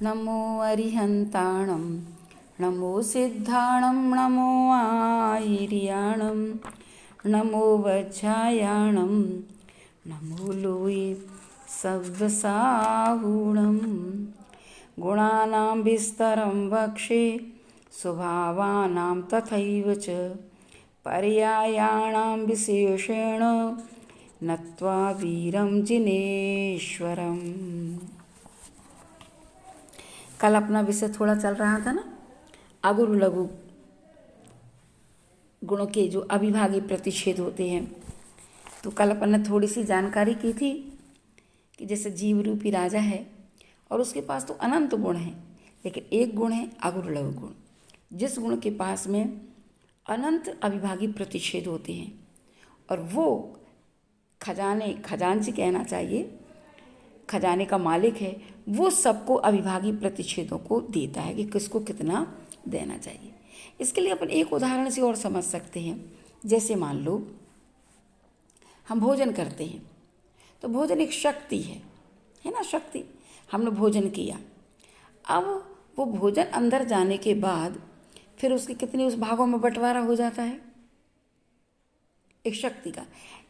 नमो अरिहन्ताणं नमो सिद्धाणं नमो आयर्याणं नमो वज्रायाणं नमो लोये सव्यसाहूणं गुणानां विस्तरं वक्षे स्वभावानां तथैव च पर्यायाणां विशेषेण नत्वा वीरं जिनेश्वरम्। कल अपना विषय थोड़ा चल रहा था ना, अगुरु लघु गुणों के जो अविभागी प्रतिषेध होते हैं। तो कल अपन ने थोड़ी सी जानकारी की थी कि जैसे जीव रूपी राजा है और उसके पास तो अनंत गुण हैं, लेकिन एक गुण है अगुरु लघु गुण, जिस गुण के पास में अनंत अविभागी प्रतिषेध होते हैं और वो खजांची कहना चाहिए, खजाने का मालिक है, वो सबको अविभागी प्रतिषेधों को देता है कि किसको कितना देना चाहिए। इसके लिए अपन एक उदाहरण से और समझ सकते हैं। जैसे मान लो हम भोजन करते हैं, तो भोजन एक शक्ति है ना, शक्ति। हमने भोजन किया, अब वो भोजन अंदर जाने के बाद फिर उसके कितने उस भागों में बंटवारा हो जाता है, एक शक्ति का।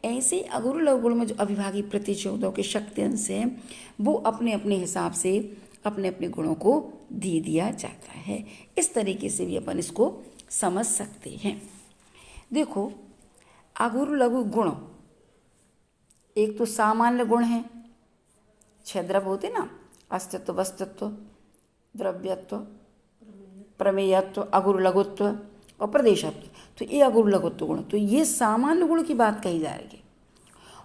ऐसे अगुरु लघु गुण में जो अविभागी प्रतिषेधों के शक्ति अंश हैं, वो अपने अपने हिसाब से अपने अपने गुणों को दे दिया जाता है। इस तरीके से भी अपन इसको समझ सकते हैं। देखो, अगुरु लघु गुण एक तो सामान्य गुण है, 6 द्रव्य होते ना, अस्तित्व, वस्तुत्व, द्रव्यत्व, प्रमेयत्व, अगुरु लघुत्व और प्रदेशत्व। तो ये अगुरु लघुत्व गुण, तो ये सामान्य गुण की बात कही जा रही है।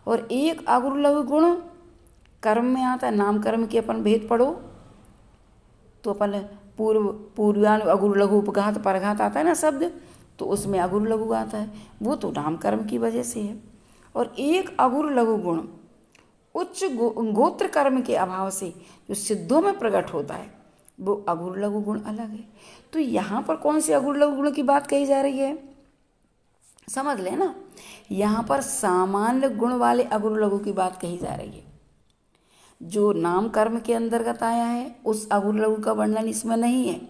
और एक अगुरु लघु गुण कर्म में आता है। नाम कर्म के अपन भेद पढ़ो तो अपन पूर्वान अगुरु लघु उपघात परघात आता है ना शब्द, तो उसमें अगुरु लघु आता है, वो तो नाम कर्म की वजह से है। और एक अगुरु लघु गुण उच्च गोत्र कर्म के अभाव से जो सिद्धों में प्रकट होता है, वो अगुरु लघु गुण अलग है। तो यहाँ पर कौन से अगुरु लघु गुण की बात कही जा रही है, समझ लेना। यहाँ पर सामान्य गुण वाले अगुरु लघु की बात कही जा रही है। जो नाम कर्म के अंतर्गत आया है उस अगुरु लघु का वर्णन इसमें नहीं है,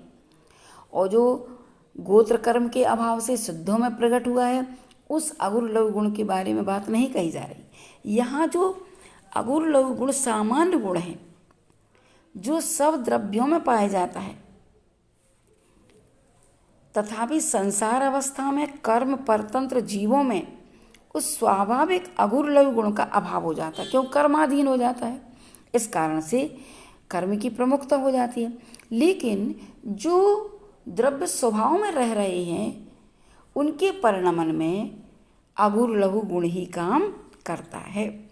और जो गोत्र कर्म के अभाव से सिद्धों में प्रकट हुआ है उस अगुरु लघु गुण के बारे में बात नहीं कही जा रही। यहाँ जो अगुरु लघु गुण सामान्य गुण है, जो सब द्रव्यों में पाया जाता है, तथापि संसार अवस्था में कर्म परतंत्र जीवों में उस स्वाभाविक अगुरु लघु गुण का अभाव हो जाता है, क्यों कर्माधीन हो जाता है। इस कारण से कर्म की प्रमुखता हो जाती है। लेकिन जो द्रव्य स्वभाव में रह रहे हैं उनके परिणमन में अगुरु लघु गुण ही काम करता है।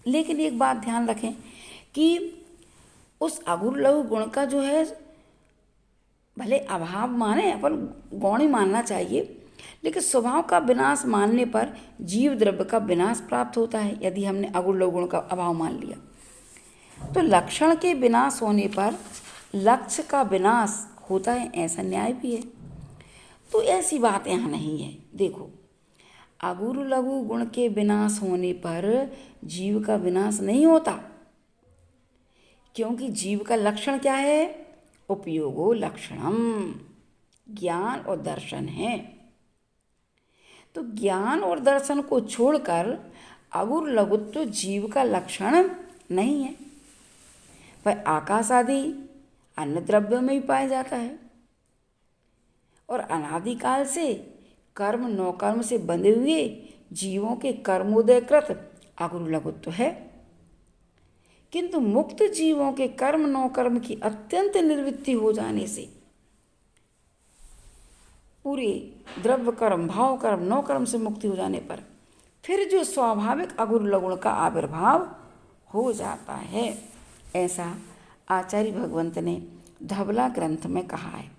लेकिन एक बात ध्यान रखें कि उस अगुरु लघु गुण का जो है, भले अभाव माने, अपन गौण ही मानना चाहिए, लेकिन स्वभाव का विनाश मानने पर जीव द्रव्य का विनाश प्राप्त होता है। यदि हमने अगुरु लघु गुण का अभाव मान लिया तो लक्षण के विनाश होने पर लक्ष्य का विनाश होता है, ऐसा न्याय भी है। तो ऐसी बात यहाँ नहीं है। देखो, अगुरु लघु गुण के विनाश होने पर जीव का विनाश नहीं होता, क्योंकि जीव का लक्षण क्या है, उपयोगो लक्षणम, ज्ञान और दर्शन है। तो ज्ञान और दर्शन को छोड़कर अगुरु लघुत्व जीव का लक्षण नहीं है। वह आकाश आदि अन्य द्रव्यों में भी पाया जाता है और अनादिकाल से कर्म नौकर्म से बंधे हुए जीवों के कर्मोदयकृत अगुरु लघुत्व है। किंतु मुक्त जीवों के कर्म नौकर्म की अत्यंत निवृत्ति हो जाने से पूरे द्रव्य कर्म, भाव कर्म, नौकर्म से मुक्ति हो जाने पर फिर जो स्वाभाविक अगुरु लघु का आविर्भाव हो जाता है, ऐसा आचार्य भगवंत ने धवला ग्रंथ में कहा है।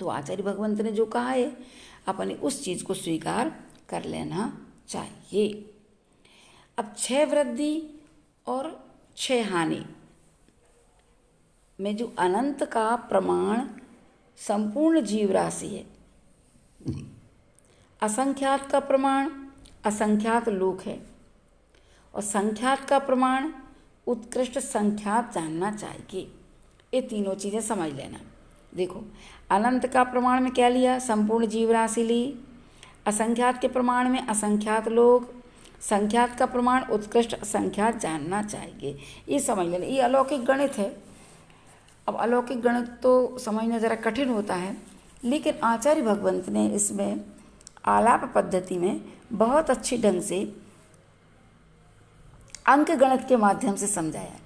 तो आचार्य भगवंत ने जो कहा है, अपने उस चीज़ को स्वीकार कर लेना चाहिए। अब 6 वृद्धि और 6 हानि में जो अनंत का प्रमाण संपूर्ण जीव राशि है, असंख्यात का प्रमाण असंख्यात लोक है, और संख्यात का प्रमाण उत्कृष्ट संख्यात जानना चाहिए। ये तीनों चीज़ें समझ लेना। देखो, अनंत का प्रमाण में क्या लिया? संपूर्ण जीवराशि ली। असंख्यात के प्रमाण में असंख्यात लोग। संख्यात का प्रमाण उत्कृष्ट संख्यात जानना चाहिए। ये समझ लेना, ये अलौकिक गणित है। अब अलौकिक गणित तो समझना ज़रा कठिन होता है, लेकिन आचार्य भगवंत ने इसमें आलाप पद्धति में बहुत अच्छी ढंग से अंक गणित के माध्यम से समझाया।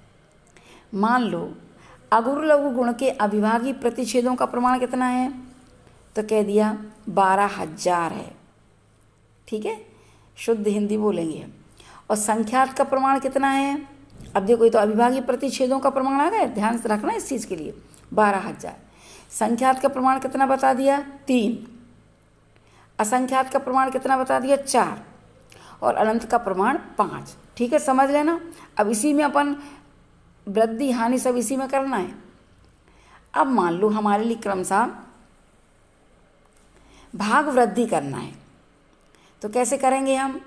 मान लो अगुरु लघु गुण के अविभाज्य प्रतिच्छेदों का प्रमाण कितना है? तो कह दिया 12,000 है। ठीक है, शुद्ध हिंदी बोलेंगे। और संख्यात का प्रमाण कितना है? अब देखो, ये तो अविभाज्य प्रतिच्छेदों का प्रमाण आ गया, ध्यान से रखना इस चीज़ के लिए। 12,000। संख्यात का प्रमाण कितना बता दिया? 3। असंख्यात का प्रमाण कितना बता दिया? 4। और अनंत का प्रमाण 5। ठीक है, समझ लेना। अब इसी में अपन वृद्धि हानि सब इसी में करना है। अब मान लो हमारे लिए क्रमशः भाग वृद्धि करना है, तो कैसे करेंगे हम?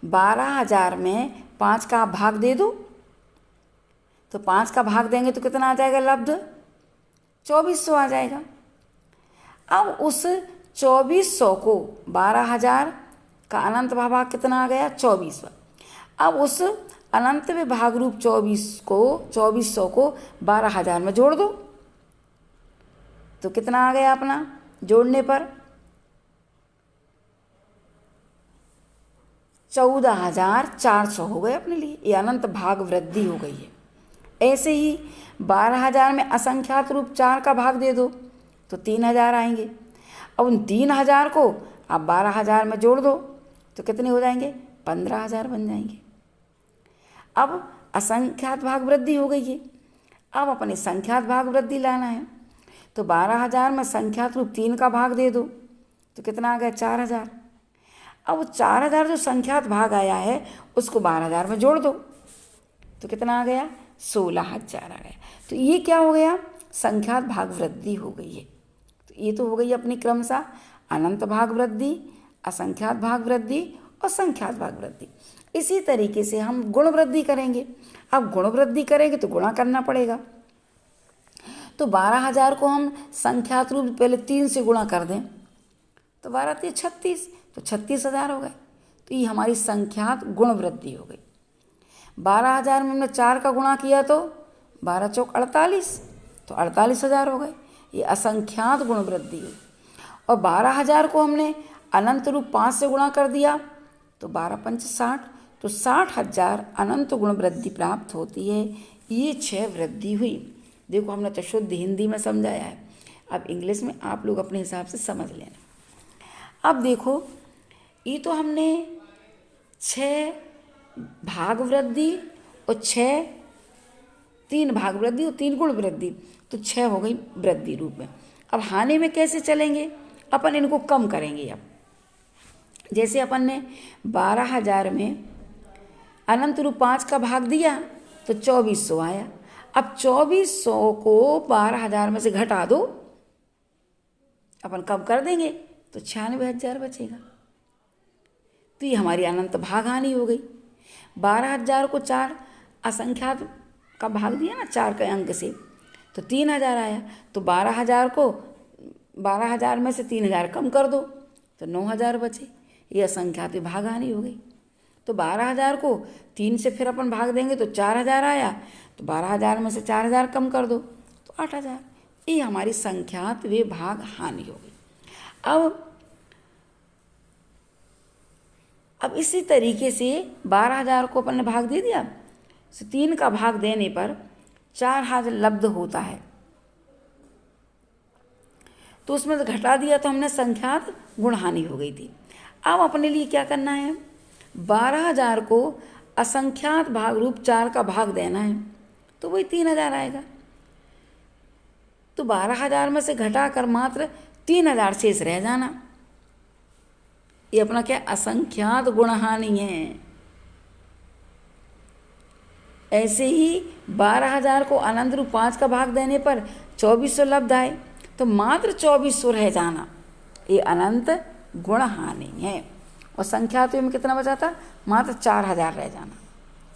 12,000 में 5 का भाग दे दो, तो 5 का भाग देंगे तो कितना आ जाएगा लब्ध? 2400 आ जाएगा। अब उस 2400 को 12,000 का अनंत भाग कितना आ गया? 24वां। अब उस अनंत में भाग रूप 2400 को 12,000 में जोड़ दो, तो कितना आ गया अपना? जोड़ने पर 14,400 हो गए अपने लिए। ये अनंत भाग वृद्धि हो गई है। ऐसे ही 12,000 में असंख्यात रूप 4 का भाग दे दो, तो 3,000 आएंगे। अब उन 3,000 को आप 12,000 में जोड़ दो, तो कितने हो जाएंगे? 15,000 बन जाएंगे। अब असंख्यात भाग वृद्धि हो गई है। अब अपने संख्यात भाग वृद्धि लाना है, तो 12,000 में संख्यात रूप 3 का भाग दे दो, तो कितना आ गया? 4,000। अब वो 4,000 जो संख्यात भाग आया है उसको 12,000 में जोड़ दो, तो कितना आ गया? 16,000 आ गया। तो ये क्या हो गया? संख्यात भाग वृद्धि हो गई है। तो ये तो हो गई अपनी क्रमशः अनंत भाग वृद्धि, असंख्यात भाग वृद्धि और संख्यात भाग वृद्धि। इसी तरीके से हम गुण वृद्धि करेंगे। अब गुण वृद्धि करेंगे तो गुणा करना पड़ेगा। तो 12,000 को हम संख्यात रूप पहले 3 से गुणा कर दें, तो 12 3 36, तो 36,000 हो गए। तो ये हमारी संख्यात गुण वृद्धि हो गई। 12,000 में हमने 4 का गुणा किया तो 12 चौक 48, तो 48,000 हो गए। ये असंख्यात गुण वृद्धि हुई। और 12,000 को हमने अनंत रूप 5 से गुणा कर दिया, तो 12 पंच 60, तो 60,000 अनंत गुण वृद्धि प्राप्त होती है। ये 6 वृद्धि हुई। देखो, हमने तो शुद्ध हिंदी में समझाया है, अब इंग्लिश में आप लोग अपने हिसाब से समझ लेना। अब देखो, ये तो हमने 6 भाग वृद्धि और 3 भाग वृद्धि और 3 गुण वृद्धि, तो 6 हो गई वृद्धि रूप में। अब हानि में कैसे चलेंगे? अपन इनको कम करेंगे। अब जैसे अपन ने 12,000 में अनंत रूप 5 का भाग दिया तो 2400 आया। अब 2400 को 12,000 में से घटा दो, अपन कम कर देंगे तो 96,000 बचेगा। तो ये हमारी अनंत भाग हानि हो गई। 12,000 को 4 असंख्यात का भाग दिया ना 4 के अंक से, तो 3,000 आया। तो 12,000 में से 3,000 कम कर दो तो 9,000 बचे। ये असंख्यात भाग हानि हो गई। तो 12,000 को 3 से फिर अपन भाग देंगे तो 4,000 आया। तो 12,000 में से 4,000 कम कर दो तो 8,000। ये हमारी संख्यात वे भाग हानि हो गई। अब इसी तरीके से 12,000 को अपन ने भाग दे दिया, तो 3 का भाग देने पर 4,000 लब्ध होता है, तो उसमें से घटा दिया तो हमने संख्यात गुण हानि हो गई थी। अब अपने लिए क्या करना है? 12,000 को असंख्यात भाग रूप 4 का भाग देना है, तो वही 3,000 आएगा। तो 12,000 में से घटाकर मात्र 3,000 शेष रह जाना। ये अपना क्या? असंख्यात गुण हानि है। ऐसे ही 12,000 को अनंत रूप 5 का भाग देने पर 2400 लब्ध आए, तो मात्र 2400 रह जाना, ये अनंत गुण हानि है। और संख्यात में कितना बचा था? मात्र 4,000 रह जाना।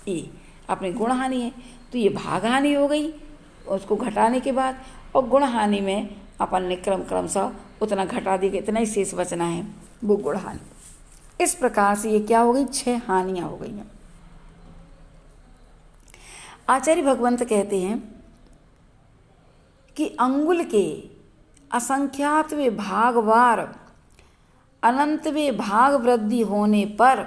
ये अपनी गुण हानि है, तो ये भाग हानि हो गई उसको घटाने के बाद, और गुण हानि में अपन ने क्रमशः उतना घटा दिया कि इतना ही शेष बचना है, वो गुण हानि। इस प्रकार से ये क्या हो गई, 6 हानियाँ हो गई हैं। आचार्य भगवंत कहते हैं कि अंगुल के असंख्यातवे भागवार अनंतवे भाग वृद्धि होने पर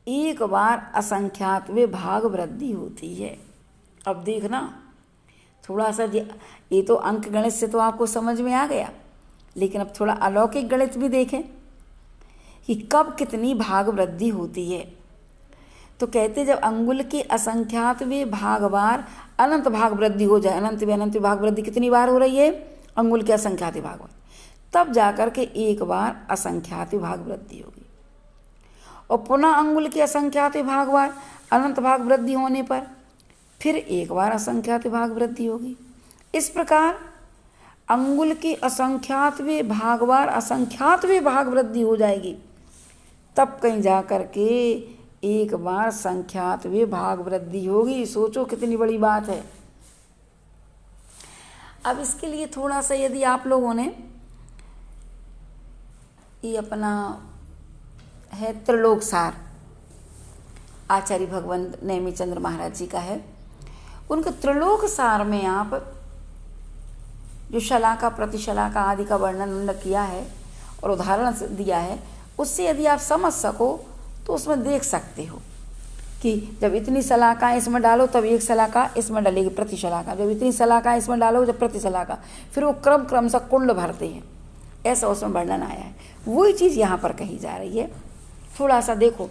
एक बार असंख्यातवे भाग वृद्धि होती है। अब देखना थोड़ा सा, ये तो अंक गणित से तो आपको समझ में आ गया, लेकिन अब थोड़ा अलौकिक गणित भी देखें कि कब कितनी भाग वृद्धि होती है। तो कहते जब अंगुल के असंख्यातवे भागवार अनंत भाग वृद्धि हो जाए, अनंत भाग वृद्धि कितनी बार हो रही है, अंगुल के असंख्यात भागवार, तब जाकर के एक बार असंख्यात भाग वृद्धि होगी। और पुनः अंगुल के असंख्यात भागवार अनंत भाग वृद्धि होने पर फिर एक बार असंख्यात भाग वृद्धि होगी। इस प्रकार अंगुल के असंख्यातवे भागवार असंख्यातवे भाग वृद्धि हो जाएगी, तब कहीं जाकर के एक बार संख्यातवे भाग वृद्धि होगी। सोचो कितनी बड़ी बात है। अब इसके लिए थोड़ा सा यदि आप लोगों ने ये अपना है त्रिलोक सार, आचार्य भगवंत नेमिचंद्र महाराज जी का है, उनके त्रिलोक सार में आप जो शलाका प्रतिशलाका आदि का वर्णन किया है और उदाहरण दिया है, उससे यदि आप समझ सको तो उसमें देख सकते हो कि जब इतनी शलाकाएँ इसमें डालो तब एक शलाका इसमें डलेगी प्रतिशलाका, जब इतनी शलाकाएँ इसमें डालो जब प्रतिशलाका, फिर वो क्रम से कुंड भरते हैं, ऐसा उसमें वर्णन आया है। वही चीज़ यहाँ पर कही जा रही है। थोड़ा सा देखो,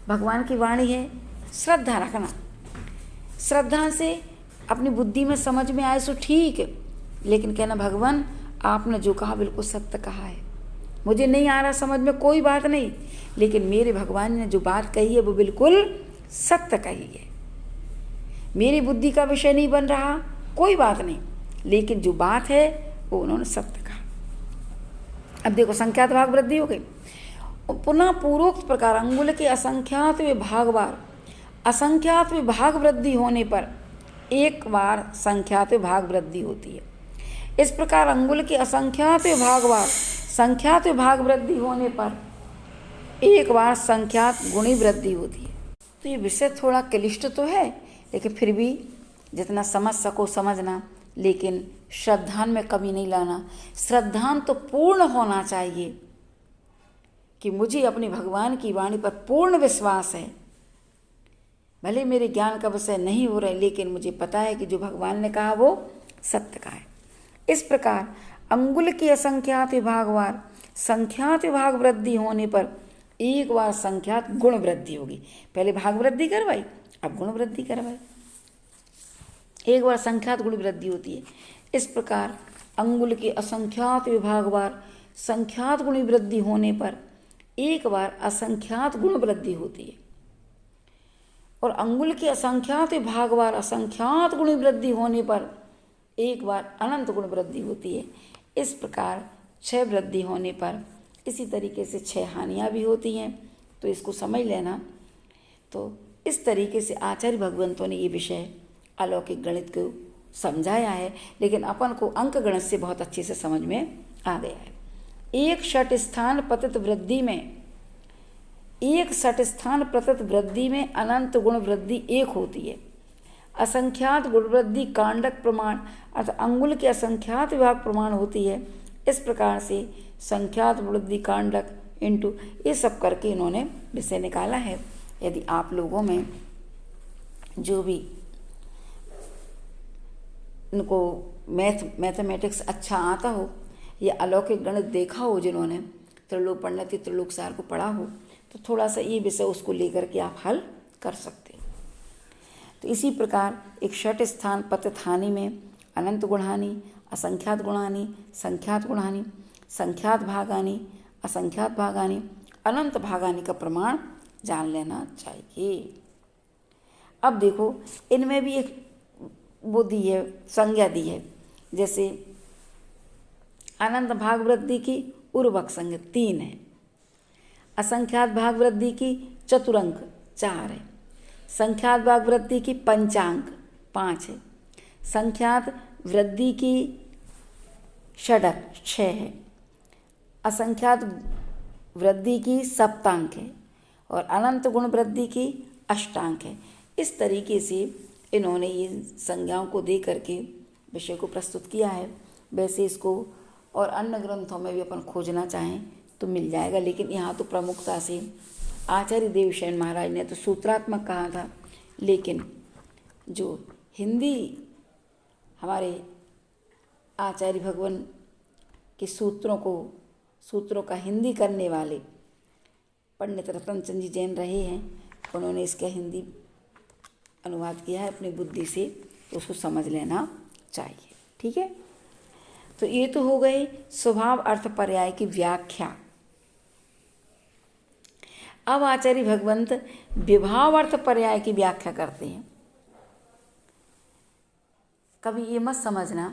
भगवान की वाणी है, श्रद्धा रखना, श्रद्धा से अपनी बुद्धि में समझ में आए सो ठीक है, लेकिन कहना भगवान आपने जो कहा बिल्कुल सत्य कहा है, मुझे नहीं आ रहा समझ में, कोई बात नहीं, लेकिन मेरे भगवान ने जो बात कही है वो बिल्कुल सत्य कही है, मेरी बुद्धि का विषय नहीं बन रहा, कोई बात नहीं, लेकिन जो बात है वो उन्होंने सत्य कहा। अब देखो संख्यात भाग वृद्धि हो गई। पुनः पूर्वोक्त प्रकार अंगुल के असंख्यात विभागवार असंख्यात विभाग वृद्धि होने पर एक बार संख्यात विभाग वृद्धि होती है। इस प्रकार अंगुल के असंख्यात विभागवार संख्यात विभाग वृद्धि होने पर एक बार संख्यात गुणी वृद्धि होती है। तो ये विषय थोड़ा क्लिष्ट तो है, लेकिन फिर भी जितना समझ सको समझना, लेकिन श्रद्धान में कमी नहीं लाना। श्रद्धान तो पूर्ण होना चाहिए कि मुझे अपने भगवान की वाणी पर पूर्ण विश्वास है, भले मेरे ज्ञान का विषय नहीं हो रहा है, लेकिन मुझे पता है कि जो भगवान ने कहा वो सत्य का है। इस प्रकार अंगुल के असंख्यात विभागवार संख्यात विभाग वृद्धि होने पर एक बार संख्यात गुण वृद्धि होगी। पहले भाग वृद्धि करवाई, अब गुण वृद्धि करवाई, एक बार संख्यात गुण वृद्धि होती है। इस प्रकार अंगुल के असंख्यात विभागवार संख्यात गुण वृद्धि होने पर एक बार असंख्यात गुण वृद्धि होती है, और अंगुल के असंख्यात विभागवार असंख्यात गुण वृद्धि होने पर एक बार अनंत गुण वृद्धि होती है। इस प्रकार 6 वृद्धि होने पर इसी तरीके से 6 हानियाँ भी होती हैं। तो इसको समझ लेना। तो इस तरीके से आचार्य भगवंतों ने ये विषय अलौकिक गणित को समझाया है, लेकिन अपन को अंक गणित से बहुत अच्छे से समझ में आ गया है। एक षट स्थान पतित वृद्धि में अनंत गुण वृद्धि एक होती है। असंख्यात गुण वृद्धि कांडक प्रमाण अर्थात अंगुल के असंख्यात विभाग प्रमाण होती है। इस प्रकार से संख्यात वृद्धि कांडक इंटू ये सब करके इन्होंने विषय निकाला है। यदि आप लोगों में जो भी इनको मैथमेटिक्स अच्छा आता हो या अलौकिक गणित देखा हो, जिन्होंने त्रिलोक परिणति त्रिलोक सार को पढ़ा हो, तो थोड़ा सा ये विषय उसको लेकर के आप हल कर सकते हो। तो इसी प्रकार एक षट स्थान पतित हानि में अनंत गुणहानि, असंख्यात गुणानि, संख्यात गुणानि, संख्यात भागानि, असंख्यात भागानि, अनंत भागानि का प्रमाण जान लेना चाहिए। अब देखो इनमें भी एक वो दी है, संज्ञा दी है। जैसे अनंत भाग वृद्धि की उर्वक संज्ञा 3 है, असंख्यात भाग वृद्धि की चतुरंक 4 है, संख्यात भाग वृद्धि की पंचांक 5 है, संख्यात वृद्धि की षडक 6 है, असंख्यात वृद्धि की सप्तांक है और अनंत गुण वृद्धि की अष्टांक है। इस तरीके से इन्होंने ये संज्ञाओं को दे करके विषय को प्रस्तुत किया है। वैसे इसको और अन्य ग्रंथों में भी अपन खोजना चाहें तो मिल जाएगा, लेकिन यहाँ तो प्रमुखता से आचार्य देवशयन महाराज ने तो सूत्रात्मक कहा था, लेकिन जो हिंदी हमारे आचार्य भगवान के सूत्रों का हिंदी करने वाले पंडित रतनचंद जी जैन रहे हैं, उन्होंने इसका हिंदी अनुवाद किया है अपनी बुद्धि से, तो उसको समझ लेना चाहिए। ठीक है, तो ये तो हो गई स्वभाव अर्थ पर्याय की व्याख्या। अब आचार्य भगवंत विभाव अर्थ पर्याय की व्याख्या करते हैं। कभी ये मत समझना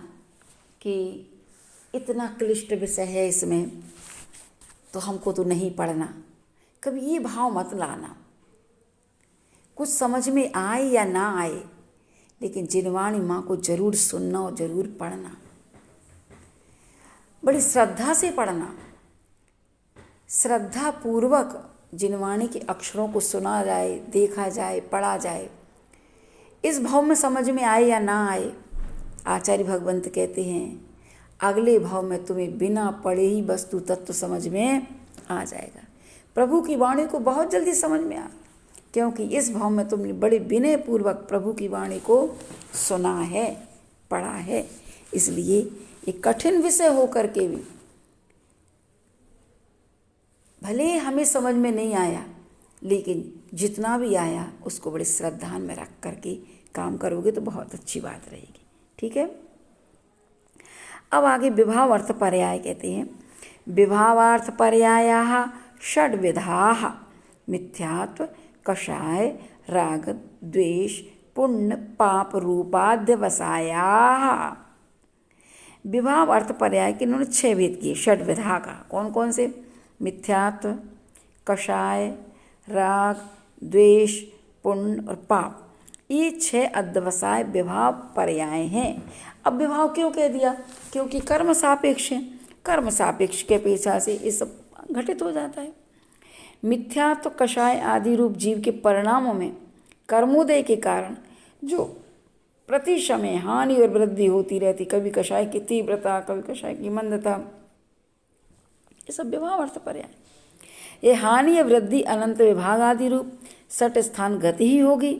कि इतना क्लिष्ट विषय है इसमें तो हमको तो नहीं पढ़ना, कभी ये भाव मत लाना। कुछ समझ में आए या ना आए, लेकिन जिनवाणी माँ को जरूर सुनना और जरूर पढ़ना, बड़ी श्रद्धा से पढ़ना। श्रद्धा पूर्वक जिनवाणी के अक्षरों को सुना जाए, देखा जाए, पढ़ा जाए। इस भाव में समझ में आए या ना आए, आचार्य भगवंत कहते हैं अगले भाव में तुम्हें बिना पढ़े ही वस्तु तत्व समझ में आ जाएगा। प्रभु की वाणी को बहुत जल्दी समझ में आ, क्योंकि इस भाव में तुमने बड़े विनय पूर्वक प्रभु की वाणी को सुना है, पढ़ा है। इसलिए एक कठिन विषय हो करके भी भले हमें समझ में नहीं आया, लेकिन जितना भी आया उसको बड़े श्रद्धा में रख करके काम करोगे तो बहुत अच्छी बात रहेगी। ठीक है, अब आगे विभाव अर्थ पर्याय कहते हैं। विभावार्थ पर्यायाः षड्विधाः मिथ्यात्व, कषाय, राग, द्वेष, पुण्य, पाप रूपाध्यवसायाः। विभाव अर्थ पर्याय के इन्होंने 6 भेद किए, षड्विधा का। कौन कौन से? मिथ्यात्व, कषाय, राग, द्वेष, पुण्य और पाप। ये 6 अध्यवसाय विभाव पर्याय हैं। अब विभाव क्यों कह दिया? क्योंकि कर्म सापेक्ष है, कर्म सापेक्ष के अपेक्षा से ये सब घटित हो जाता है। मिथ्यात्व, कषाय आदि रूप जीव के परिणामों में कर्मोदय के कारण जो प्रति समय हानि और वृद्धि होती रहती, कभी कषाय की तीव्रता, कभी कषाय की मंदता, ये सब विभाव अर्थ पर्याय। ये हानि या वृद्धि अनंत विभाग आदि रूप सट स्थान गति ही होगी,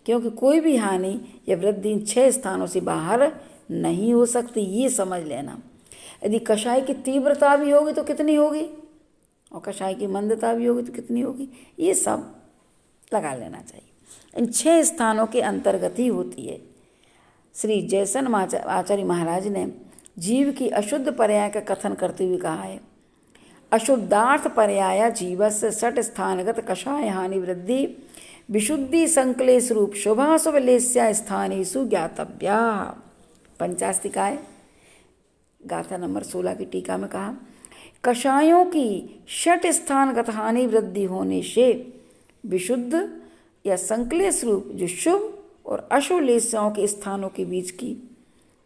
क्योंकि कोई भी हानि या वृद्धि इन 6 स्थानों से बाहर नहीं हो सकती। ये समझ लेना। यदि कषाय की तीव्रता भी होगी तो कितनी होगी, और कषाय की मंदता भी होगी तो कितनी होगी, ये सब लगा लेना चाहिए। इन 6 स्थानों के अंतर्गत ही होती है। श्री जयसन आचार्य महाराज ने जीव की अशुद्ध पर्याय का कथन करते हुए कहा है, अशुद्धार्थ पर्याय जीवस्य सट स्थानगत कषाय हानि वृद्धि विशुद्धि संक्लेश रूप शुभाशुभ लेस्या स्थानेषु ज्ञातव्या। पंचास्तिकाय गाथा नंबर 16 की टीका में कहा, कषायों की षट स्थानगत हानि वृद्धि होने से विशुद्ध या संक्लेश रूप जो शुभ और अशुभ लेस्याओं के स्थानों के बीच की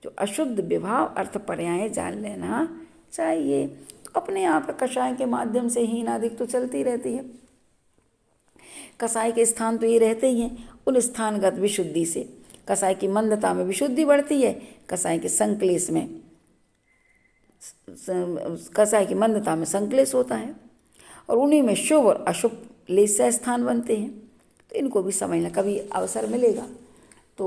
जो अशुद्ध विभाव अर्थ पर्याय जान लेना चाहिए। तो अपने आप कषाय के माध्यम से हीन अधिक तो चलती रहती है। कषाय के स्थान तो ये रहते ही हैं, उन स्थानगत विशुद्धि से कषाय की मंदता में विशुद्धि बढ़ती है, कषाय के संक्लेश में कषाय की मंदता में संक्लेश होता है, और उन्हीं में शुभ और अशुभ लेस्या स्थान बनते हैं। तो इनको भी समझना, कभी अवसर मिलेगा तो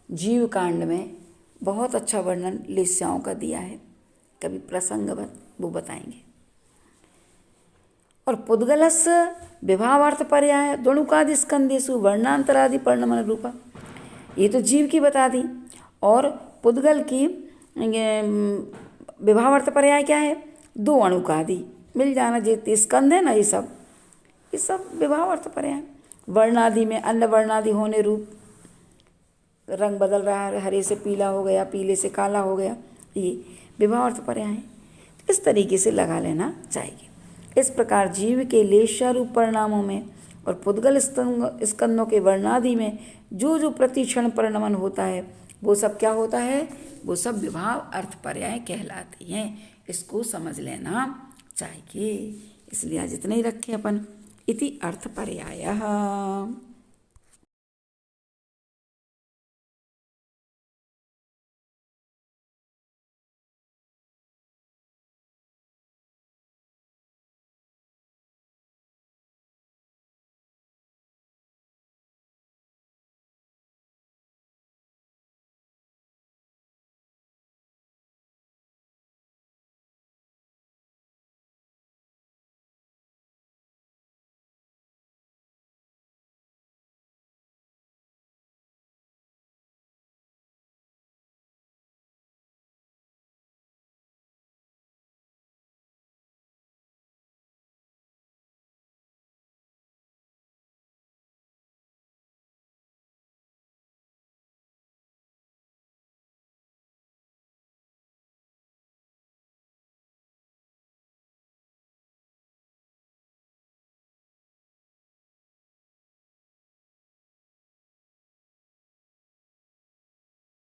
जीव कांड में बहुत अच्छा वर्णन लेस्याओं का दिया है, कभी प्रसंगवत वो बताएंगे। और पुद्गलस्य विभावार्थ पर्याय द्वणुकादि स्कंदेषु वर्णांतरादि पर्णमन रूपा, ये तो जीव की बता दी। और पुद्गल की विभावार्थ पर्याय क्या है? 2 अणुकादि मिल जाना, जितने स्कंद है ना, ये सब विभावार्थ पर्याय। वर्णादि में अन्य वर्णादि होने रूप, रंग बदल रहा है, हरे से पीला हो गया, पीले से काला हो गया, ये विभावार्थ पर्याय है। इस तरीके से लगा लेना चाहिए। इस प्रकार जीव के लेस्या रूप परिणामों में और पुद्गल स्कंदों के वर्णादि में जो जो प्रतिक्षण परिणमन होता है वो सब क्या होता है, वो सब विभाव अर्थ पर्याय कहलाती हैं। इसको समझ लेना चाहिए। इसलिए आज इतना ही रखें अपन। इति अर्थ पर्यायः।